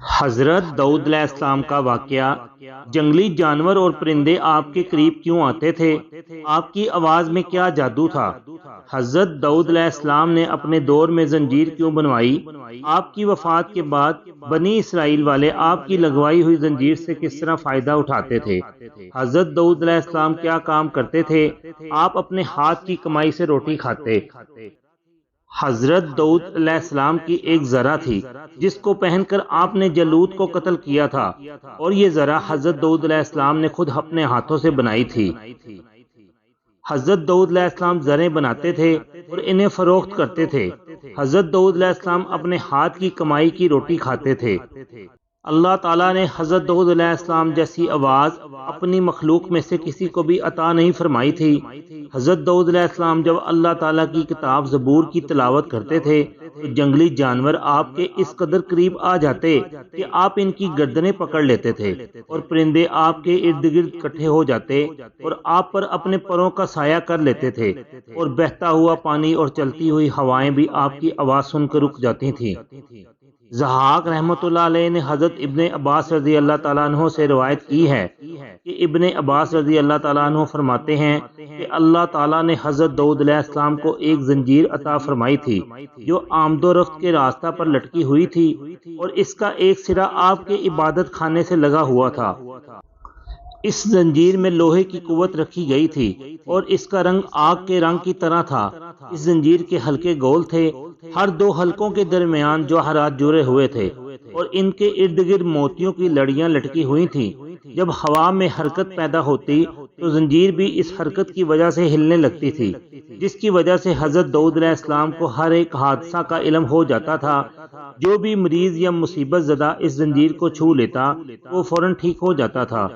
حضرت داؤد علیہ السلام کا واقعہ۔ جنگلی جانور اور پرندے آپ کے قریب کیوں آتے تھے؟ آپ کی آواز میں کیا جادو تھا؟ حضرت داؤد علیہ السلام نے اپنے دور میں زنجیر کیوں بنوائی؟ آپ کی وفات کے بعد بنی اسرائیل والے آپ کی لگوائی ہوئی زنجیر سے کس طرح فائدہ اٹھاتے تھے؟ حضرت داؤد علیہ السلام کیا کام کرتے تھے؟ آپ اپنے ہاتھ کی کمائی سے روٹی کھاتے۔ حضرت داؤد علیہ السلام کی ایک ذرہ تھی جس کو پہن کر آپ نے جالوت کو قتل کیا تھا، اور یہ ذرہ حضرت داؤد علیہ السلام نے خود اپنے ہاتھوں سے بنائی تھی۔ حضرت داؤد علیہ السلام زریں بناتے تھے اور انہیں فروخت کرتے تھے۔ حضرت داؤد علیہ السلام اپنے ہاتھ کی کمائی کی روٹی کھاتے تھے۔ اللہ تعالیٰ نے حضرت داؤد علیہ السلام جیسی آواز اپنی مخلوق میں سے کسی کو بھی عطا نہیں فرمائی تھی۔ حضرت داؤد علیہ السلام جب اللہ تعالیٰ کی کتاب زبور کی تلاوت کرتے تھے تو جنگلی جانور آپ کے اس قدر قریب آ جاتے کہ آپ ان کی گردنیں پکڑ لیتے تھے، اور پرندے آپ کے ارد گرد اکٹھے ہو جاتے اور آپ پر اپنے پروں کا سایہ کر لیتے تھے، اور بہتا ہوا پانی اور چلتی ہوئی ہوائیں بھی آپ کی آواز سن کر رک جاتی تھیں۔ ضحاک رحمۃ اللہ علیہ نے حضرت ابن عباس رضی اللہ تعالیٰ عنہ سے روایت کی ہے کہ ابن عباس رضی اللہ تعالیٰ عنہ فرماتے ہیں کہ اللہ تعالیٰ نے حضرت داؤد علیہ السلام کو ایک زنجیر عطا فرمائی تھی جو آمد و رفت کے راستہ پر لٹکی ہوئی تھی، اور اس کا ایک سرا آپ کے عبادت خانے سے لگا ہوا تھا۔ اس زنجیر میں لوہے کی قوت رکھی گئی تھی اور اس کا رنگ آگ کے رنگ کی طرح تھا۔ اس زنجیر کے حلقے گول تھے، ہر دو حلقوں کے درمیان جوہرات جڑے ہوئے تھے، اور ان کے ارد گرد موتیوں کی لڑیاں لٹکی ہوئی تھیں۔ جب ہوا میں حرکت پیدا ہوتی تو زنجیر بھی اس حرکت کی وجہ سے ہلنے لگتی تھی، جس کی وجہ سے حضرت داؤد علیہ السلام کو ہر ایک حادثہ کا علم ہو جاتا تھا۔ جو بھی مریض یا مصیبت زدہ اس زنجیر کو چھو لیتا وہ فوراً ٹھیک ہو جاتا تھا۔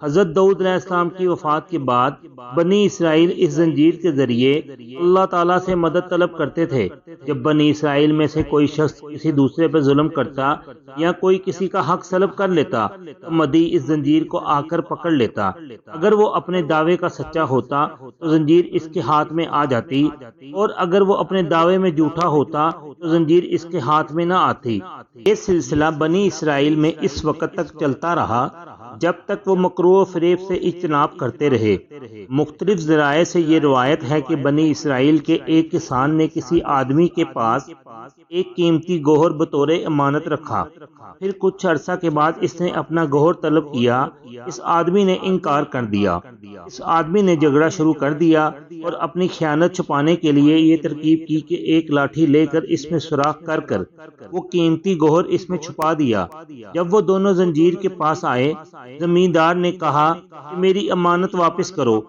حضرت داؤد علیہ السلام کی وفات کے بعد بنی اسرائیل اس زنجیر کے ذریعے اللہ تعالیٰ سے مدد طلب کرتے تھے۔ جب بنی اسرائیل میں سے کوئی شخص کسی دوسرے پر ظلم کرتا یا کوئی کسی کا حق سلب کر لیتا تو مدعی اس زنجیر کو آ کر پکڑ لیتا۔ اگر وہ اپنے دعوے کا سچا ہوتا تو زنجیر اس کے ہاتھ میں آ جاتی، اور اگر وہ اپنے دعوے میں جھوٹا ہوتا تو زنجیر اس کے ہاتھ میں نہ آتی۔ یہ سلسلہ بنی اسرائیل میں اس وقت تک چلتا رہا جب تک وہ مکروہ و فریب سے اجتناب کرتے رہے۔ مختلف ذرائع سے یہ روایت ہے کہ بنی اسرائیل کے ایک کسان نے کسی آدمی کے پاس ایک قیمتی گوہر بطور امانت رکھا۔ پھر کچھ عرصہ کے بعد اس نے اپنا گوہر طلب کیا۔ اس آدمی نے انکار کر دیا۔ اس آدمی نے جھگڑا شروع کر دیا اور اپنی خیانت چھپانے کے لیے یہ ترکیب کی کہ ایک لاٹھی لے کر اس میں سوراخ کر کر وہ قیمتی گوہر اس میں چھپا دیا۔ جب وہ دونوں زنجیر کے پاس آئے، زمیندار نے کہا کہ میری امانت واپس کرو۔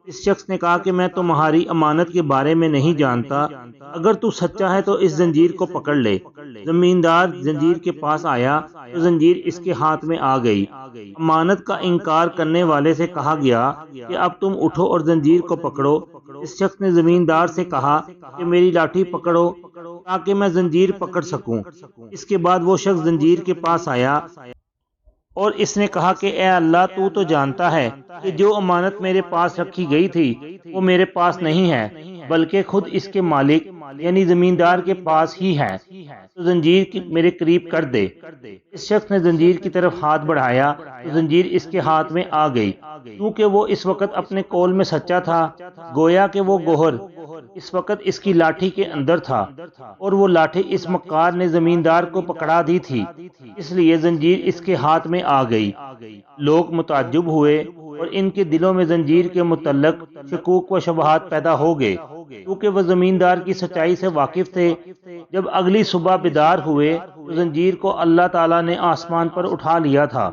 اس شخص نے کہا کہ میں تمہاری امانت کے بارے میں نہیں جانتا، اگر تو سچا ہے تو اس زنجیر کو پکڑ لے۔ زمیندار زنجیر کے پاس آیا تو زنجیر اس کے ہاتھ میں آ گئی۔ امانت کا انکار کرنے والے سے کہا گیا کہ اب تم اٹھو اور زنجیر کو پکڑو۔ اس شخص نے زمیندار سے کہا کہ میری لاٹھی پکڑو تاکہ میں زنجیر پکڑ سکوں۔ اس کے بعد وہ شخص زنجیر کے پاس آیا اور اس نے کہا کہ اے اللہ، تو جانتا ہے کہ جو امانت میرے پاس رکھی گئی تھی وہ میرے پاس نہیں ہے بلکہ خود اس کے مالک یعنی زمیندار کے پاس ہی ہے، تو زنجیر میرے قریب کر دے۔ اس شخص نے زنجیر کی طرف ہاتھ بڑھایا تو زنجیر اس کے ہاتھ میں آ گئی۔ کیونکہ وہ اس وقت اپنے قول میں سچا تھا، گویا کہ وہ گوہر اس وقت اس کی لاٹھی کے اندر تھا، اور وہ لاٹھی اس مکار نے زمیندار کو پکڑا دی تھی، اس لیے زنجیر اس کے ہاتھ میں آ گئی۔ لوگ متعجب ہوئے اور ان کے دلوں میں زنجیر کے متعلق شکوک و شبہات پیدا ہو گئے، کیونکہ وہ زمیندار کی سچائی سے واقف تھے۔ جب اگلی صبح بیدار ہوئے تو زنجیر کو اللہ تعالیٰ نے آسمان پر اٹھا لیا تھا۔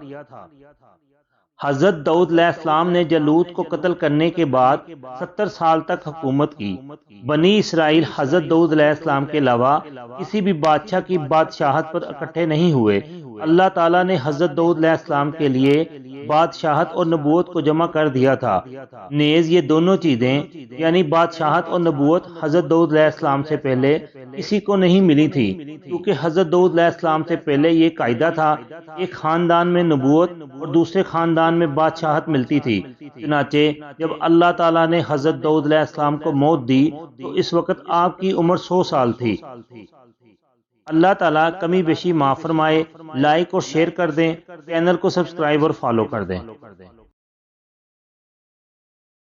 حضرت داؤد علیہ السلام نے جالوت کو قتل کرنے کے بعد 70 سال تک حکومت کی۔ بنی اسرائیل حضرت داؤد علیہ السلام کے علاوہ کسی بھی بادشاہ کی بادشاہت پر اکٹھے نہیں ہوئے۔ اللہ تعالیٰ نے حضرت داؤد علیہ السلام کے لیے بادشاہت اور نبوت کو جمع کر دیا تھا۔ نیز یہ دونوں چیزیں یعنی بادشاہت اور نبوت حضرت داؤد علیہ السلام سے پہلے کسی کو نہیں ملی تھی، کیونکہ حضرت داؤد علیہ السلام سے پہلے یہ قاعدہ تھا ایک خاندان میں نبوت اور دوسرے خاندان میں بادشاہت ملتی تھی۔ چنانچہ جب اللہ تعالیٰ نے حضرت داؤد علیہ السلام کو موت دی تو اس وقت آپ کی عمر 100 سال تھی۔ اللہ تعالیٰ کمی بیشی معاف فرمائے۔ لائک اور شیئر کر دیں، چینل کو سبسکرائب اور فالو کر دیں۔